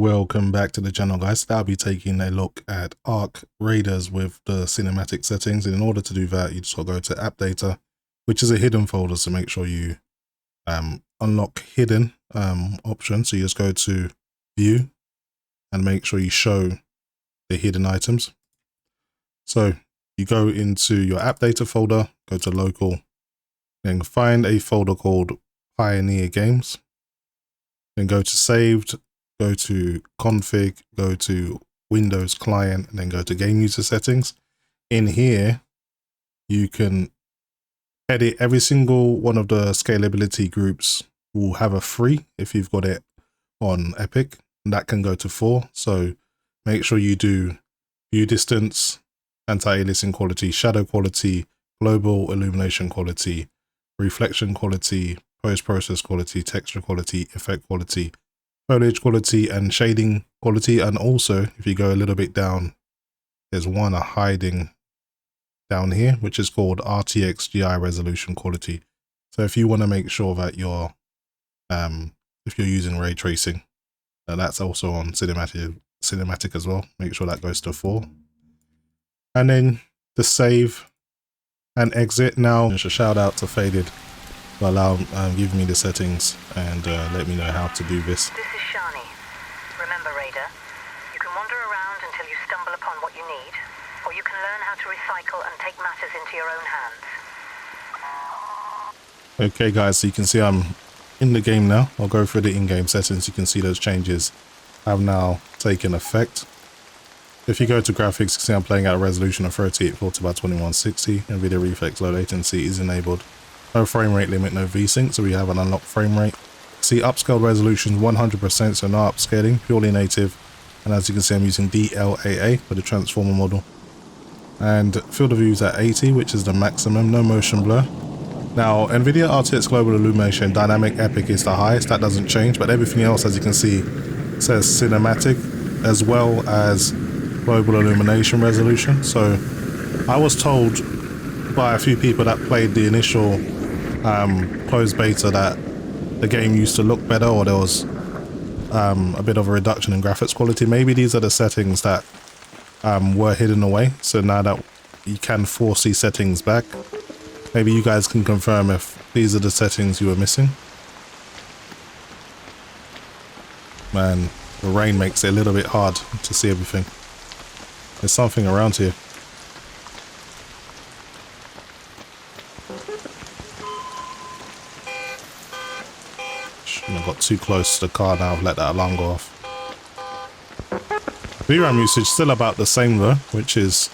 Welcome back to the channel, guys. I'll be taking a look at Arc Raiders with the cinematic settings. And in order to do that, you just go to App Data, which is a hidden folder, so make sure you unlock hidden option. So you just go to View and make sure you show the hidden items. So you go into your App Data folder, go to Local, then find a folder called Pioneer Games, then go to Saved, go to Config, go to Windows Client, and then go to Game User Settings. In here, you can edit every single one of the scalability groups. Will have a 3 if you've got it on Epic, and that can go to 4. So make sure you do view distance, anti-aliasing quality, shadow quality, global illumination quality, reflection quality, post-process quality, texture quality, effect quality, foliage quality, and shading quality. And also, if you go a little bit down, there's one hiding down here, which is called RTX GI resolution quality. So if you want to make sure that you're, if you're using ray tracing, that's also on cinematic as well. Make sure that goes to 4. And then the save and exit. Now, just a shout out to Faded for giving me the settings and let me know how to do this. This is Shani. Remember, Raider, you can wander around until you stumble upon what you need, or you can learn how to recycle and take matters into your own hands. Okay guys, so you can see I'm in the game now. I'll go through the in-game settings. You can see those changes have now taken effect. If you go to graphics, you can see I'm playing at a resolution of 3840 by 2160. Nvidia Reflex low latency is enabled. No frame rate limit, no VSync, so we have an unlocked frame rate. See upscale resolution 100%, so no upscaling, purely native. And as you can see, I'm using DLAA for the transformer model. And field of view is at 80, which is the maximum, no motion blur. Now, Nvidia RTX Global Illumination Dynamic Epic is the highest, that doesn't change, but everything else, as you can see, says cinematic as well as global illumination resolution. So I was told by a few people that played the initial closed beta that the game used to look better, or there was a bit of a reduction in graphics quality. Maybe these are the settings that were hidden away, so now that you can force these settings back, maybe you guys can confirm if these are the settings you were missing. Man, the rain makes it a little bit hard to see everything. There's something around here. I got too close to the car now. I've let that alarm go off. VRAM usage still about the same though, which is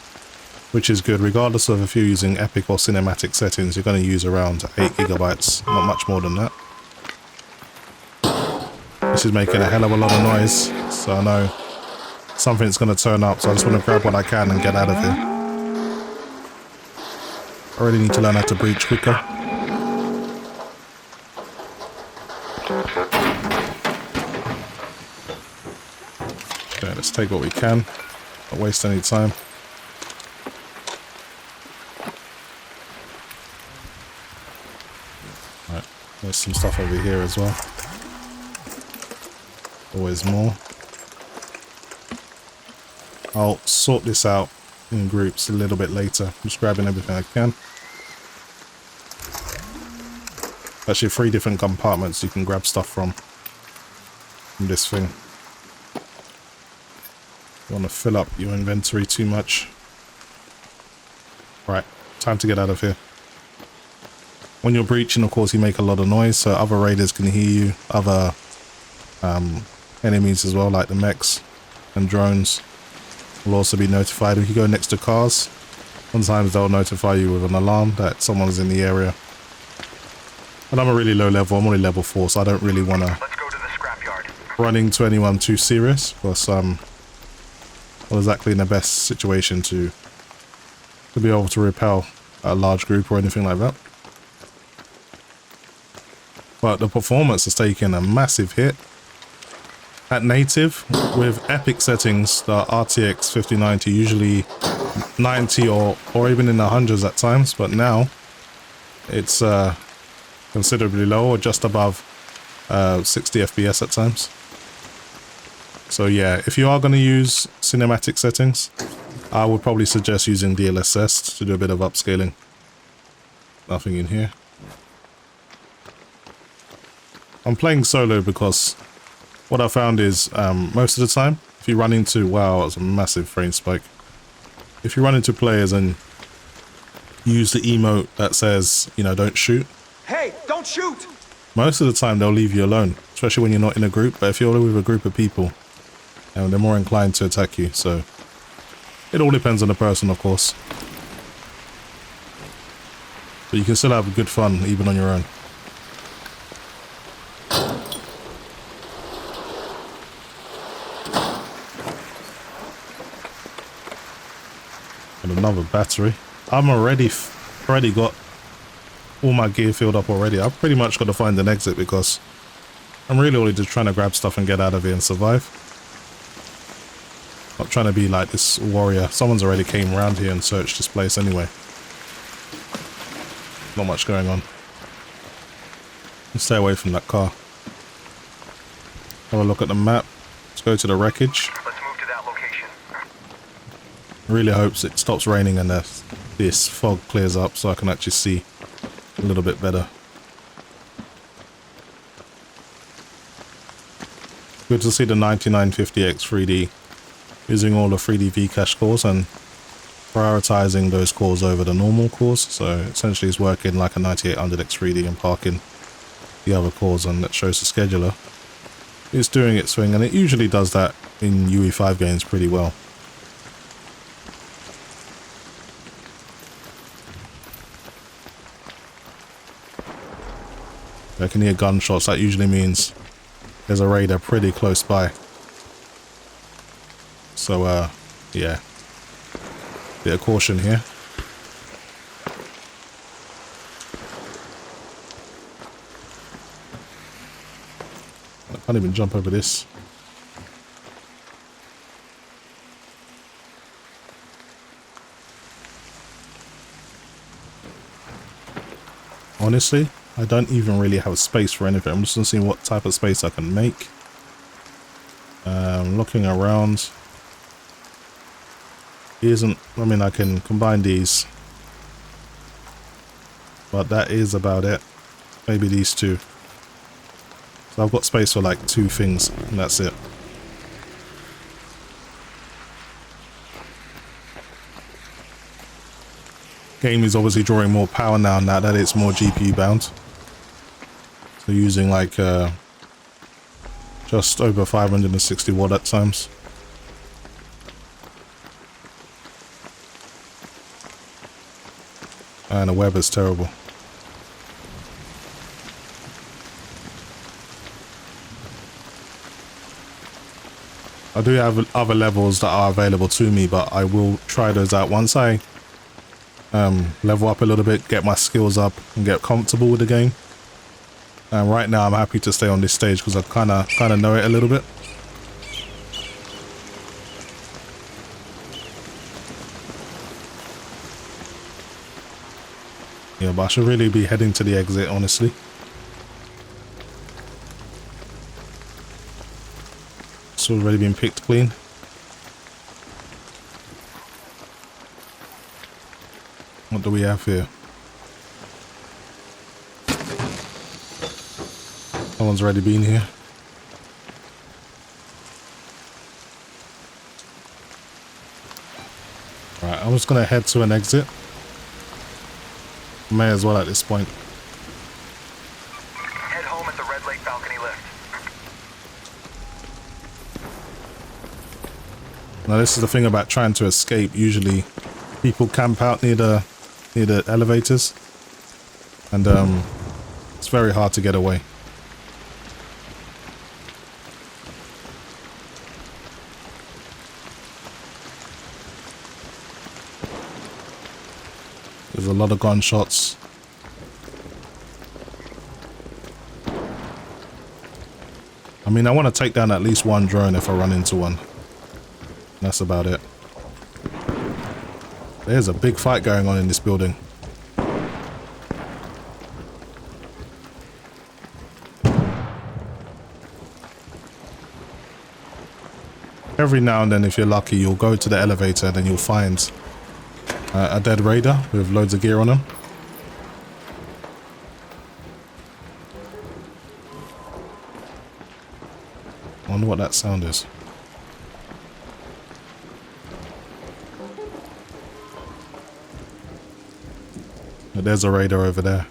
good. Regardless of if you're using Epic or cinematic settings, you're going to use around 8 gigabytes, not much more than that. This is making a hell of a lot of noise, so I know something's going to turn up, so I just want to grab what I can and get out of here. I really need to learn how to breach quicker. Okay, let's take what we can, not waste any time. Right, there's some stuff over here as well. Always more. I'll sort this out in groups a little bit later. I'm just grabbing everything I can. Actually, 3 different compartments you can grab stuff from this thing. You want to fill up your inventory too much. Right, time to get out of here. When you're breaching, of course, you make a lot of noise, so other raiders can hear you. Other enemies as well, like the mechs and drones, will also be notified. If you go next to cars, sometimes they'll notify you with an alarm that someone's in the area. But I'm a really low level, I'm only level 4, so I don't really want to run into anyone too serious, because I'm not exactly in the best situation to be able to repel a large group or anything like that. But the performance has taken a massive hit. At native, with Epic settings, the RTX 5090 usually 90 or even in the hundreds at times, but now it's considerably low, or just above 60 FPS at times. So yeah, if you are going to use cinematic settings, I would probably suggest using DLSS to do a bit of upscaling. Nothing in here. I'm playing solo because what I found is most of the time, if you run into, wow, it's a massive frame spike. If you run into players and use the emote that says, you know, don't shoot. Hey, don't shoot! Most of the time they'll leave you alone, especially when you're not in a group. But if you're with a group of people, they're more inclined to attack you. So it all depends on the person, of course. But you can still have good fun even on your own. And another battery. I'm already got all my gear filled up already. I've pretty much got to find an exit because I'm really only just trying to grab stuff and get out of here and survive. Not trying to be like this warrior. Someone's already came around here and searched this place anyway. Not much going on. Let's stay away from that car. Have a look at the map. Let's go to the wreckage. Let's move to that location. Really hopes it stops raining and this fog clears up so I can actually see a little bit better. Good to see the 9950X 3D using all the 3D V-cache cores and prioritizing those cores over the normal cores. So essentially it's working like a 9800X 3D and parking the other cores, and that shows the scheduler. It's doing its thing, and it usually does that in UE5 games pretty well. I can hear gunshots. That usually means there's a raider pretty close by. So, yeah. Bit of caution here. I can't even jump over this. Honestly, I don't even really have space for anything. I'm just gonna see what type of space I can make. Looking around. Isn't, I mean, I can combine these, but that is about it. Maybe these two. So I've got space for like two things, and that's it. Game is obviously drawing more power now that it's more GPU bound. So using like just over 560 watt at times. And the web is terrible. I do have other levels that are available to me, but I will try those out once I level up a little bit, get my skills up, and get comfortable with the game. Right now, I'm happy to stay on this stage because I kind of know it a little bit. Yeah, but I should really be heading to the exit, honestly. It's already been picked clean. What do we have here? Someone's already been here. Right, I'm just gonna head to an exit. May as well at this point. Head home at the Red Lake balcony lift. Now this is the thing about trying to escape. Usually people camp out near the elevators, and it's very hard to get away. There's a lot of gunshots. I mean, I want to take down at least one drone if I run into one. That's about it. There's a big fight going on in this building. every now and then, if you're lucky, you'll go to the elevator and then you'll find a dead raider with loads of gear on them. I wonder what that sound is. But there's a raider over there.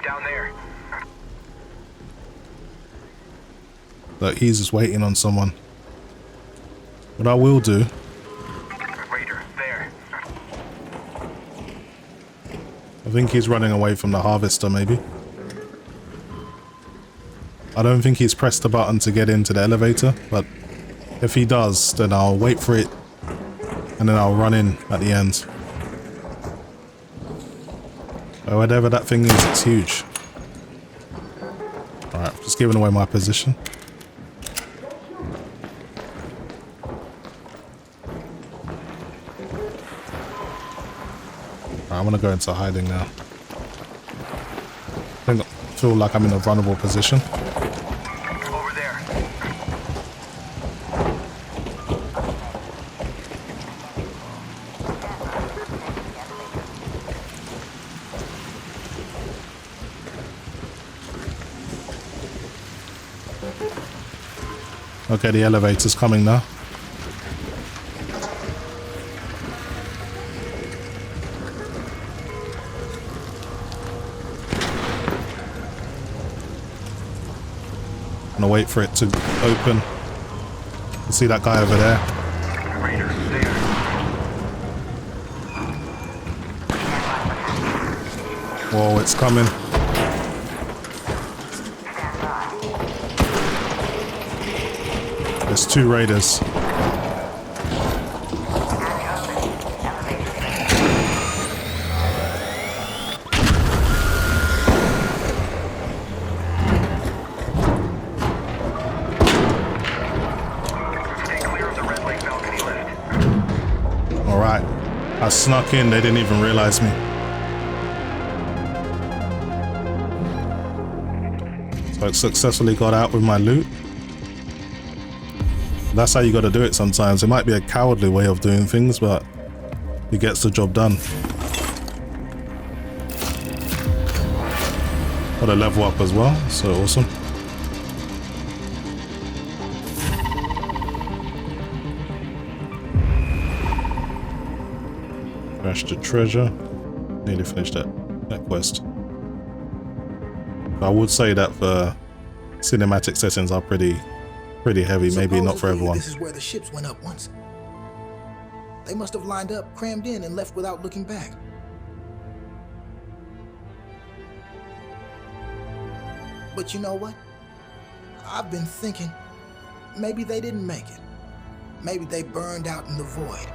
Down there. But he's just waiting on someone. What I will do... Raider, there. I think he's running away from the harvester, maybe. I don't think he's pressed the button to get into the elevator, but if he does, then I'll wait for it and then I'll run in at the end. So whatever that thing is, it's huge. Alright, just giving away my position. Alright, I'm gonna go into hiding now. I feel like I'm in a vulnerable position. Over there. Okay, the elevator's coming now. I'm gonna wait for it to open. You see that guy over there? Raider, there. Whoa, it's coming. There's two raiders. Stay clear of the red lake balcony lift. Alright. I snuck in, they didn't even realize me. So I successfully got out with my loot. That's how you gotta do it sometimes. It might be a cowardly way of doing things, but it gets the job done. Got a level up as well, so awesome. Crash the treasure. Nearly finished that quest. I would say that the cinematic settings are pretty heavy, maybe not for everyone. This is where the ships went up once. They must have lined up, crammed in, and left without looking back. But you know what? I've been thinking, maybe they didn't make it. Maybe they burned out in the void.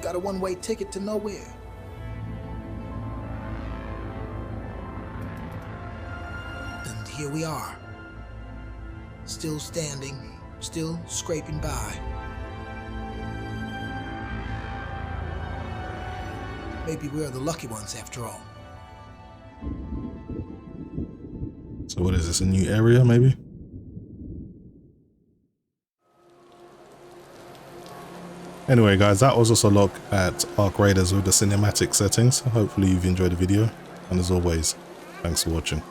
Got a one-way ticket to nowhere. And here we are. Still standing, still scraping by. Maybe we're the lucky ones after all. So what is this, a new area maybe? Anyway guys, that was just a look at Arc Raiders with the cinematic settings. Hopefully you've enjoyed the video, and as always, thanks for watching.